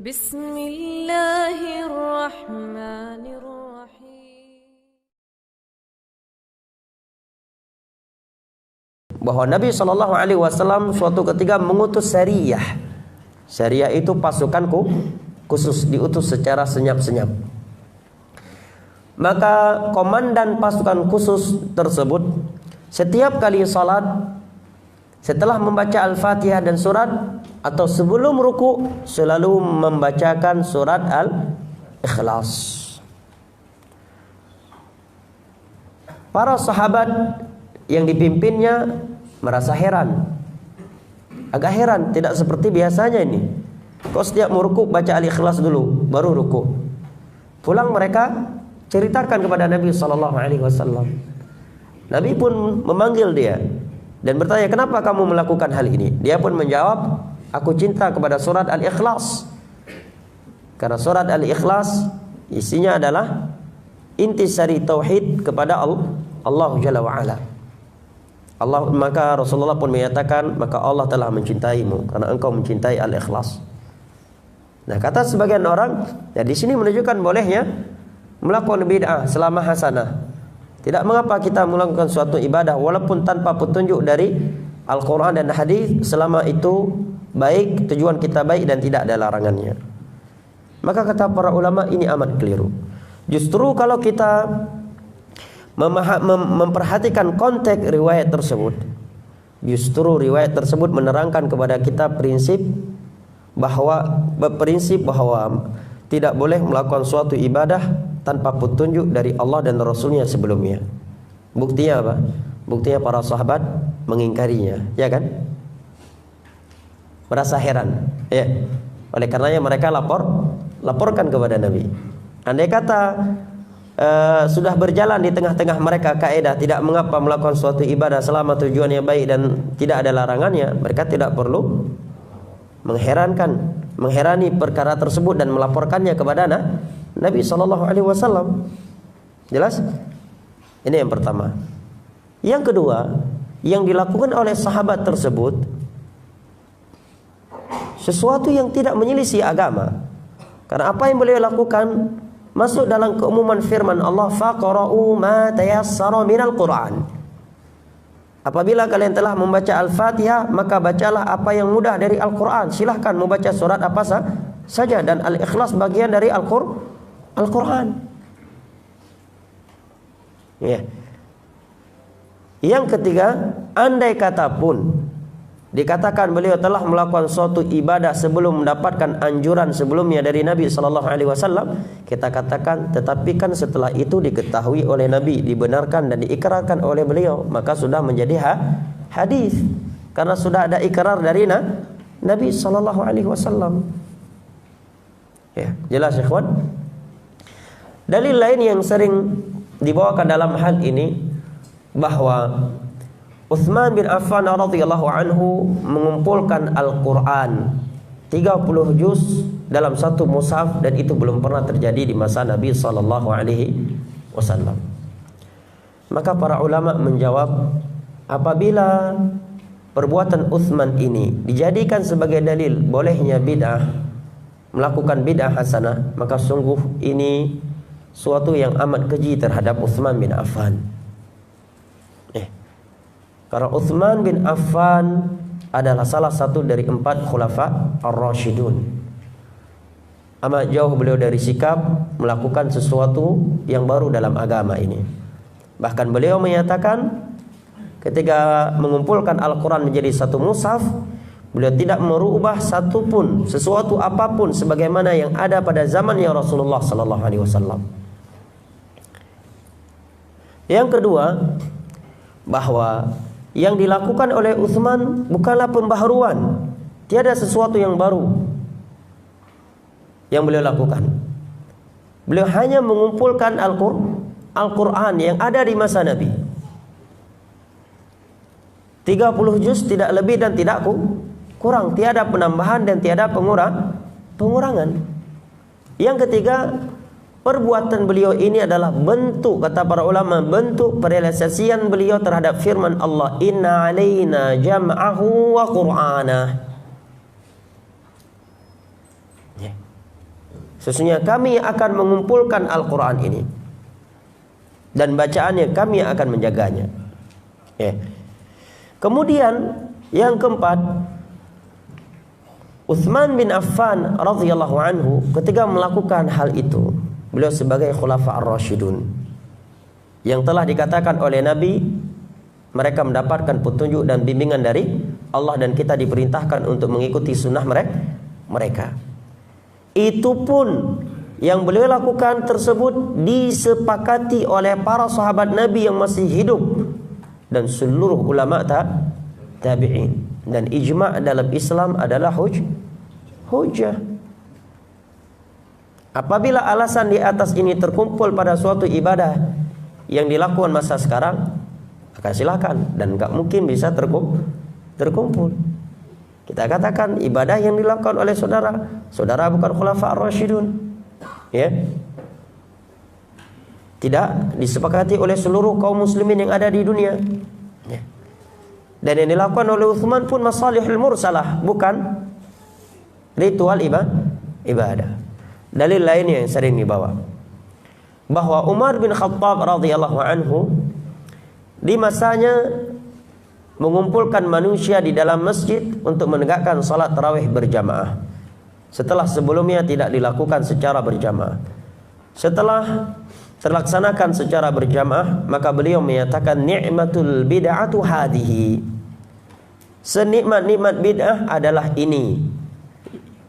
Bismillahirrahmanirrahim. Bahwa Nabi SAW suatu ketika mengutus sariyah. Sariyah itu pasukanku khusus, diutus secara senyap-senyap. Maka komandan pasukan khusus tersebut setiap kali salat, setelah membaca Al-Fatihah dan surat, atau sebelum ruku, selalu membacakan surat Al-Ikhlas. Para sahabat yang dipimpinnya merasa heran, agak heran, tidak seperti biasanya ini. Kok setiap mau ruku baca Al-Ikhlas dulu, baru ruku. Pulang mereka ceritakan kepada Nabi SAW. Nabi pun memanggil dia dan bertanya, kenapa kamu melakukan hal ini? Dia pun menjawab, aku cinta kepada surat Al-Ikhlas. Karena surat Al-Ikhlas isinya adalah intisari tauhid kepada Allah Jalla wa'ala. Maka Rasulullah pun menyatakan, maka Allah telah mencintaimu karena engkau mencintai Al-Ikhlas. Nah, kata sebagian orang, ya di sini menunjukkan bolehnya melakukan bid'ah selama hasanah. Tidak mengapa kita melakukan suatu ibadah walaupun tanpa petunjuk dari Al-Quran dan hadis, selama itu baik, tujuan kita baik dan tidak ada larangannya. Maka kata para ulama, ini amat keliru. Justru kalau kita memperhatikan konteks riwayat tersebut, justru riwayat tersebut menerangkan kepada kita prinsip bahwa tidak boleh melakukan suatu ibadah tanpa petunjuk dari Allah dan Rasulnya sebelumnya. Buktinya apa? Buktinya para sahabat mengingkarinya, ya kan? Merasa heran, ya. Oleh karenanya mereka laporkan kepada Nabi. Andai kata sudah berjalan di tengah-tengah mereka kaidah tidak mengapa melakukan suatu ibadah selama tujuannya baik dan tidak ada larangannya, mereka tidak perlu mengherani perkara tersebut dan melaporkannya kepada Nabi SAW. Jelas? Ini yang pertama. Yang kedua, yang dilakukan oleh sahabat tersebut sesuatu yang tidak menyelisih agama. Karena apa yang beliau lakukan masuk dalam keumuman firman Allah, faqra'u ma tayassara minal Qur'an. Apabila kalian telah membaca Al-Fatihah, maka bacalah apa yang mudah dari Al-Quran. Silahkan membaca surat apa saja. Dan Al-Ikhlas bagian dari Al-Quran. Ya. Yang ketiga, andai kata pun dikatakan beliau telah melakukan suatu ibadah sebelum mendapatkan anjuran sebelumnya dari Nabi SAW, kita katakan, tetapi kan setelah itu diketahui oleh Nabi, dibenarkan dan diikrarkan oleh beliau, maka sudah menjadi hadis, karena sudah ada ikrar dari Nabi SAW. Ya, jelas ikhwan. Dalil lain yang sering dibawakan dalam hal ini bahwa Utsman bin Affan radhiyallahu anhu mengumpulkan Al-Quran 30 juz dalam satu mushaf, dan itu belum pernah terjadi di masa Nabi SAW. Maka para ulama menjawab, apabila perbuatan Utsman ini dijadikan sebagai dalil bolehnya bid'ah, melakukan bid'ah hasanah, maka sungguh ini suatu yang amat keji terhadap Utsman bin Affan. Karena Utsman bin Affan adalah salah satu dari 4 khulafa ar-rasyidun. Amat jauh beliau dari sikap melakukan sesuatu yang baru dalam agama ini. Bahkan beliau menyatakan ketika mengumpulkan Al-Quran menjadi satu mushaf, beliau tidak merubah sesuatu apapun sebagaimana yang ada pada zamannya Rasulullah SAW. Yang kedua, bahwa yang dilakukan oleh Utsman bukanlah pembaharuan, tiada sesuatu yang baru yang beliau lakukan. Beliau hanya mengumpulkan Al-Quran yang ada di masa Nabi, 30 juz, tidak lebih dan tidak kurang, tiada penambahan dan tiada pengurangan. Yang ketiga, perbuatan beliau ini adalah bentuk, kata para ulama, bentuk perealisasian beliau terhadap firman Allah, inna alaina jam'ahu wa qur'anah. Ya. Sesungguhnya kami akan mengumpulkan Al-Quran ini dan bacaannya kami akan menjaganya. Ya. Kemudian yang keempat, Utsman bin Affan radhiyallahu anhu ketika melakukan hal itu, beliau sebagai khulafa ar-rasyidun yang telah dikatakan oleh Nabi mereka mendapatkan petunjuk dan bimbingan dari Allah dan kita diperintahkan untuk mengikuti sunnah mereka. Itu pun yang beliau lakukan tersebut disepakati oleh para sahabat Nabi yang masih hidup dan seluruh ulama tabi'in, dan ijma' dalam Islam adalah hujjah. Apabila alasan di atas ini terkumpul pada suatu ibadah yang dilakukan masa sekarang, maka silakan, dan enggak mungkin bisa terkumpul. Kita katakan ibadah yang dilakukan oleh saudara bukan khulafa ar-rasyidun, ya, tidak disepakati oleh seluruh kaum muslimin yang ada di dunia, ya. Dan yang dilakukan oleh Utsman pun masalihul mursalah, bukan ritual ibadah. Dalil lainnya yang sering dibawa bahwa Umar bin Khattab radhiyallahu anhu di masanya mengumpulkan manusia di dalam masjid untuk menegakkan salat tarawih berjamaah setelah sebelumnya tidak dilakukan secara berjamaah. Setelah terlaksanakan secara berjamaah, maka beliau menyatakan ni'matul bid'atu hadhihi, senikmat-nikmat bid'ah adalah ini.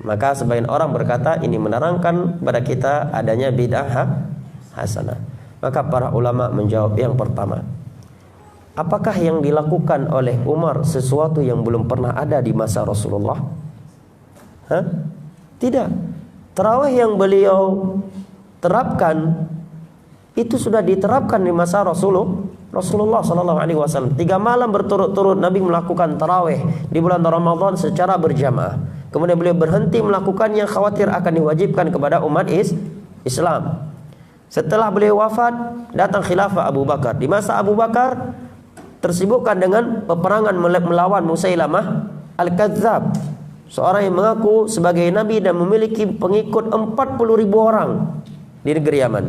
Maka sebagian orang berkata ini menerangkan pada kita adanya bid'ah hasanah. Maka para ulama menjawab yang pertama, apakah yang dilakukan oleh Umar sesuatu yang belum pernah ada di masa Rasulullah? Tidak. Tarawih yang beliau terapkan itu sudah diterapkan di masa Rasulullah sallallahu alaihi wasallam. 3 malam berturut-turut Nabi melakukan tarawih di bulan Ramadan secara berjamaah. Kemudian beliau berhenti melakukannya khawatir akan diwajibkan kepada umat Islam. Setelah beliau wafat, datang khilafah Abu Bakar. Di masa Abu Bakar tersibukkan dengan peperangan melawan Musailamah Al-Kadzab, seorang yang mengaku sebagai nabi dan memiliki pengikut 40.000 orang di negeri Yaman.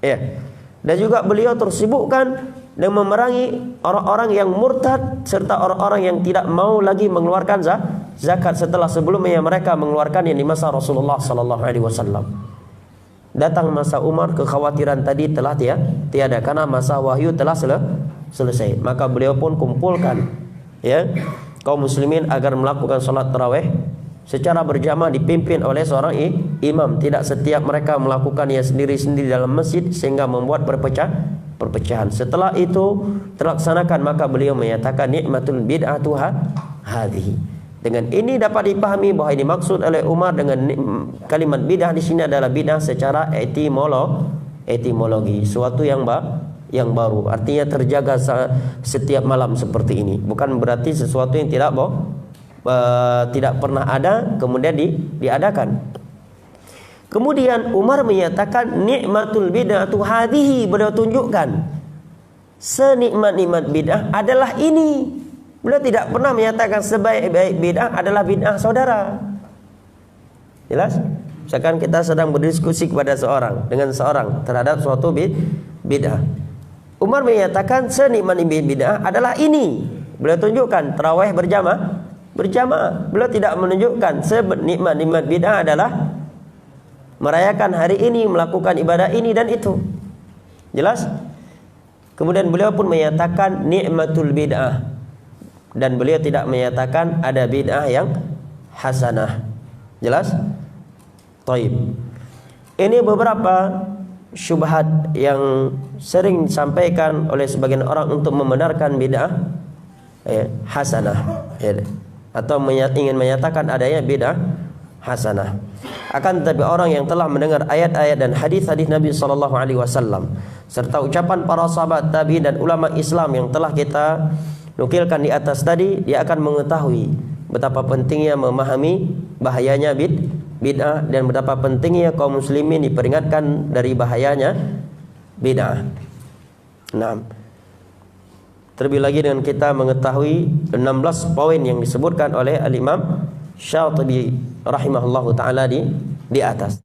Ya. Dan juga beliau tersibukkan dengan memerangi orang-orang yang murtad serta orang-orang yang tidak mau lagi mengeluarkan zakat setelah sebelumnya mereka mengeluarkannya di masa Rasulullah sallallahu alaihi wasallam. Datang masa Umar, kekhawatiran tadi telah tiada karena masa wahyu telah selesai. Maka beliau pun kumpulkan, ya, kaum muslimin agar melakukan salat tarawih secara berjamaah dipimpin oleh seorang imam. Tidak setiap mereka melakukannya sendiri-sendiri dalam masjid sehingga membuat perpecahan. Setelah itu terlaksanakan, maka beliau menyatakan nikmatul bid'atu hadhihi. Dengan ini dapat dipahami bahwa ini maksud oleh Umar dengan kalimat bid'ah di sini adalah bid'ah secara etimologi, suatu yang baru. Artinya terjaga setiap malam seperti ini. Bukan berarti sesuatu yang tidak pernah ada kemudian diadakan. Kemudian Umar menyatakan nikmatul bid'atu hadhihi, beliau tunjukkan senikmat-nikmat bid'ah adalah ini. Beliau tidak pernah menyatakan sebaik-baik bid'ah adalah bid'ah saudara. Jelas? Misalkan kita sedang berdiskusi dengan seorang terhadap suatu bid'ah. Umar menyatakan senikmat-nikmat bid'ah adalah ini. Beliau tunjukkan tarawih berjamaah. Beliau tidak menunjukkan senikmat-nikmat bid'ah adalah merayakan hari ini, melakukan ibadah ini dan itu. Jelas? Kemudian beliau pun menyatakan nikmatul bid'ah, dan beliau tidak menyatakan ada bid'ah yang hasanah. Jelas? Taib. Ini beberapa syubhat yang sering disampaikan oleh sebagian orang untuk membenarkan bid'ah hasanah, atau ingin menyatakan adanya bid'ah hasanah. Akan tetapi orang yang telah mendengar ayat-ayat dan hadis-hadis Nabi sallallahu alaihi wasallam serta ucapan para sahabat tabi'in dan ulama Islam yang telah kita nukilkan di atas tadi, dia akan mengetahui betapa pentingnya memahami bahayanya bid'ah dan betapa pentingnya kaum muslimin diperingatkan dari bahayanya bid'ah. Nah, terlebih lagi dengan kita mengetahui 16 poin yang disebutkan oleh Al-Imam Syatibi rahimahullahu taala di atas.